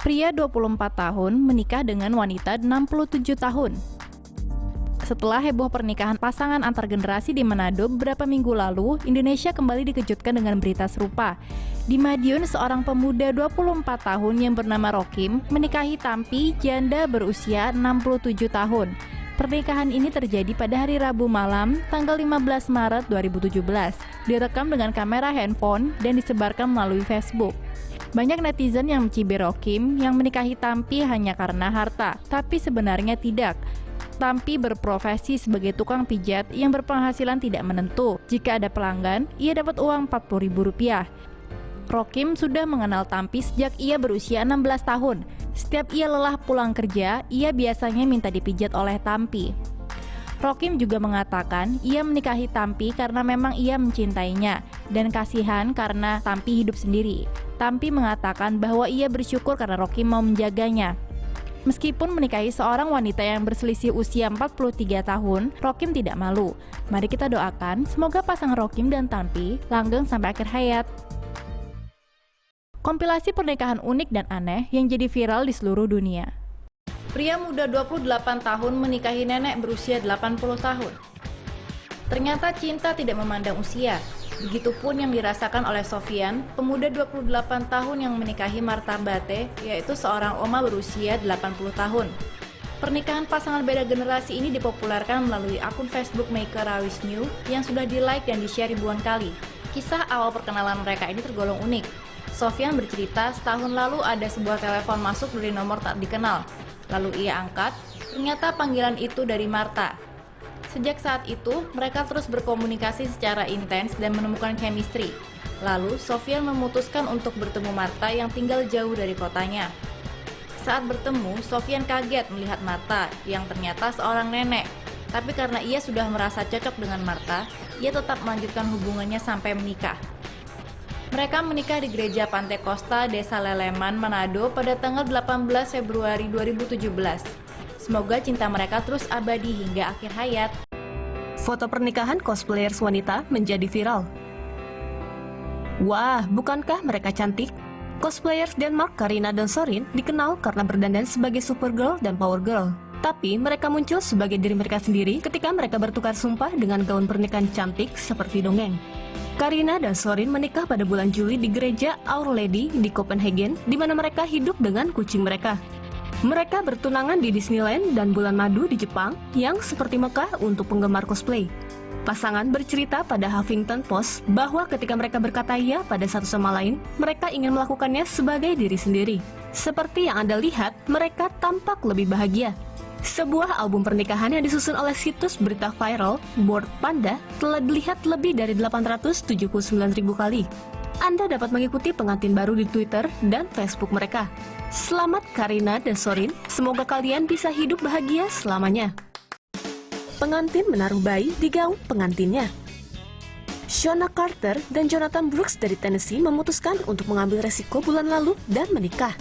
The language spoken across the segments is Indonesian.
Pria 24 tahun menikah dengan wanita 67 tahun. Setelah heboh pernikahan pasangan antar generasi di Manado beberapa minggu lalu, Indonesia kembali dikejutkan dengan berita serupa. Di Madiun, seorang pemuda 24 tahun yang bernama Rokim menikahi Tampi, janda berusia 67 tahun. Pernikahan ini terjadi pada hari Rabu malam, tanggal 15 Maret 2017. Direkam dengan kamera handphone dan disebarkan melalui Facebook. Banyak netizen yang mencibir Rokim yang menikahi Tampi hanya karena harta, tapi sebenarnya tidak. Tampi berprofesi sebagai tukang pijat yang berpenghasilan tidak menentu. Jika ada pelanggan, ia dapat uang Rp40.000. Rokim sudah mengenal Tampi sejak ia berusia 16 tahun. Setiap ia lelah pulang kerja, ia biasanya minta dipijat oleh Tampi. Rokim juga mengatakan ia menikahi Tampi karena memang ia mencintainya dan kasihan karena Tampi hidup sendiri. Tampi mengatakan bahwa ia bersyukur karena Rokim mau menjaganya. Meskipun menikahi seorang wanita yang berselisih usia 43 tahun, Rokim tidak malu. Mari kita doakan semoga pasangan Rokim dan Tampi langgeng sampai akhir hayat. Kompilasi pernikahan unik dan aneh yang jadi viral di seluruh dunia. Pria muda 28 tahun menikahi nenek berusia 80 tahun. Ternyata cinta tidak memandang usia. Begitupun yang dirasakan oleh Sofian, pemuda 28 tahun yang menikahi Marta Bate, yaitu seorang oma berusia 80 tahun. Pernikahan pasangan beda generasi ini dipopulerkan melalui akun Facebook Maker Rawis New yang sudah di-like dan di-share ribuan kali. Kisah awal perkenalan mereka ini tergolong unik. Sofian bercerita setahun lalu ada sebuah telepon masuk dari nomor tak dikenal. Lalu ia angkat, ternyata panggilan itu dari Marta. Sejak saat itu, mereka terus berkomunikasi secara intens dan menemukan chemistry. Lalu, Sofian memutuskan untuk bertemu Marta yang tinggal jauh dari kotanya. Saat bertemu, Sofian kaget melihat Marta yang ternyata seorang nenek. Tapi karena ia sudah merasa cocok dengan Marta, ia tetap melanjutkan hubungannya sampai menikah. Mereka menikah di gereja Pantai Costa, Desa Leleman, Manado pada tanggal 18 Februari 2017. Semoga cinta mereka terus abadi hingga akhir hayat. Foto pernikahan cosplayers wanita menjadi viral. Wah, bukankah mereka cantik? Cosplayers Denmark Karina dan Sorin dikenal karena berdandan sebagai Supergirl dan Power Girl. Tapi mereka muncul sebagai diri mereka sendiri ketika mereka bertukar sumpah dengan gaun pernikahan cantik seperti dongeng. Karina dan Sorin menikah pada bulan Juli di gereja Our Lady di Copenhagen, di mana mereka hidup dengan kucing mereka. Mereka bertunangan di Disneyland dan bulan madu di Jepang yang seperti Mekah untuk penggemar cosplay. Pasangan bercerita pada Huffington Post bahwa ketika mereka berkata ya pada satu sama lain, mereka ingin melakukannya sebagai diri sendiri. Seperti yang Anda lihat, mereka tampak lebih bahagia. Sebuah album pernikahan yang disusun oleh situs berita viral Bored Panda telah dilihat lebih dari 879.000 kali. Anda dapat mengikuti pengantin baru di Twitter dan Facebook mereka. Selamat Karina dan Sorin, semoga kalian bisa hidup bahagia selamanya. Pengantin menaruh bayi di gaun pengantinnya. Shona Carter dan Jonathan Brooks dari Tennessee memutuskan untuk mengambil resiko bulan lalu dan menikah.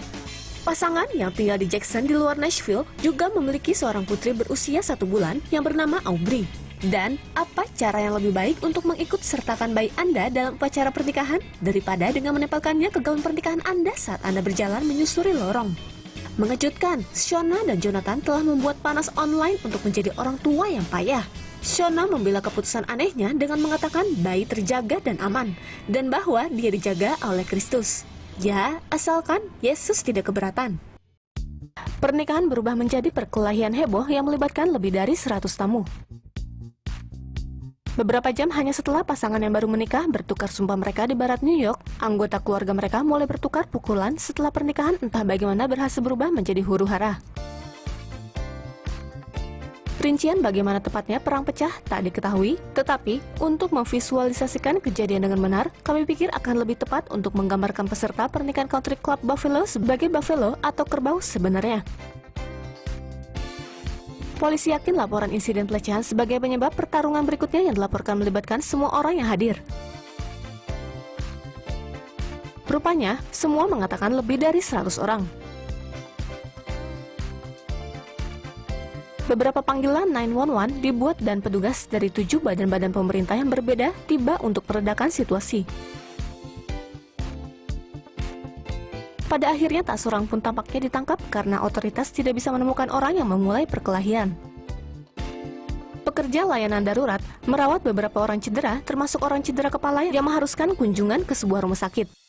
Pasangan yang tinggal di Jackson di luar Nashville juga memiliki seorang putri berusia 1 bulan yang bernama Aubrey. Dan apa cara yang lebih baik untuk mengikut sertakan bayi Anda dalam upacara pernikahan daripada dengan menempelkannya ke gaun pernikahan Anda saat Anda berjalan menyusuri lorong? Mengejutkan, Shona dan Jonathan telah membuat panas online untuk menjadi orang tua yang payah. Shona membela keputusan anehnya dengan mengatakan bayi terjaga dan aman, dan bahwa dia dijaga oleh Kristus. Ya, asalkan Yesus tidak keberatan. Pernikahan berubah menjadi perkelahian heboh yang melibatkan lebih dari 100 tamu. Beberapa jam hanya setelah pasangan yang baru menikah bertukar sumpah mereka di barat New York, anggota keluarga mereka mulai bertukar pukulan setelah pernikahan entah bagaimana berhasil berubah menjadi huru-hara. Rincian bagaimana tepatnya perang pecah tak diketahui, tetapi untuk memvisualisasikan kejadian dengan benar, kami pikir akan lebih tepat untuk menggambarkan peserta pernikahan Country Club Buffalo sebagai buffalo atau kerbau sebenarnya. Polisi yakin laporan insiden pelecehan sebagai penyebab pertarungan berikutnya yang dilaporkan melibatkan semua orang yang hadir. Rupanya, semua mengatakan lebih dari 100 orang. Beberapa panggilan 911 dibuat dan petugas dari 7 badan-badan pemerintah yang berbeda tiba untuk meredakan situasi. Pada akhirnya tak seorang pun tampaknya ditangkap karena otoritas tidak bisa menemukan orang yang memulai perkelahian. Pekerja layanan darurat merawat beberapa orang cedera, termasuk orang cedera kepala yang mengharuskan kunjungan ke sebuah rumah sakit.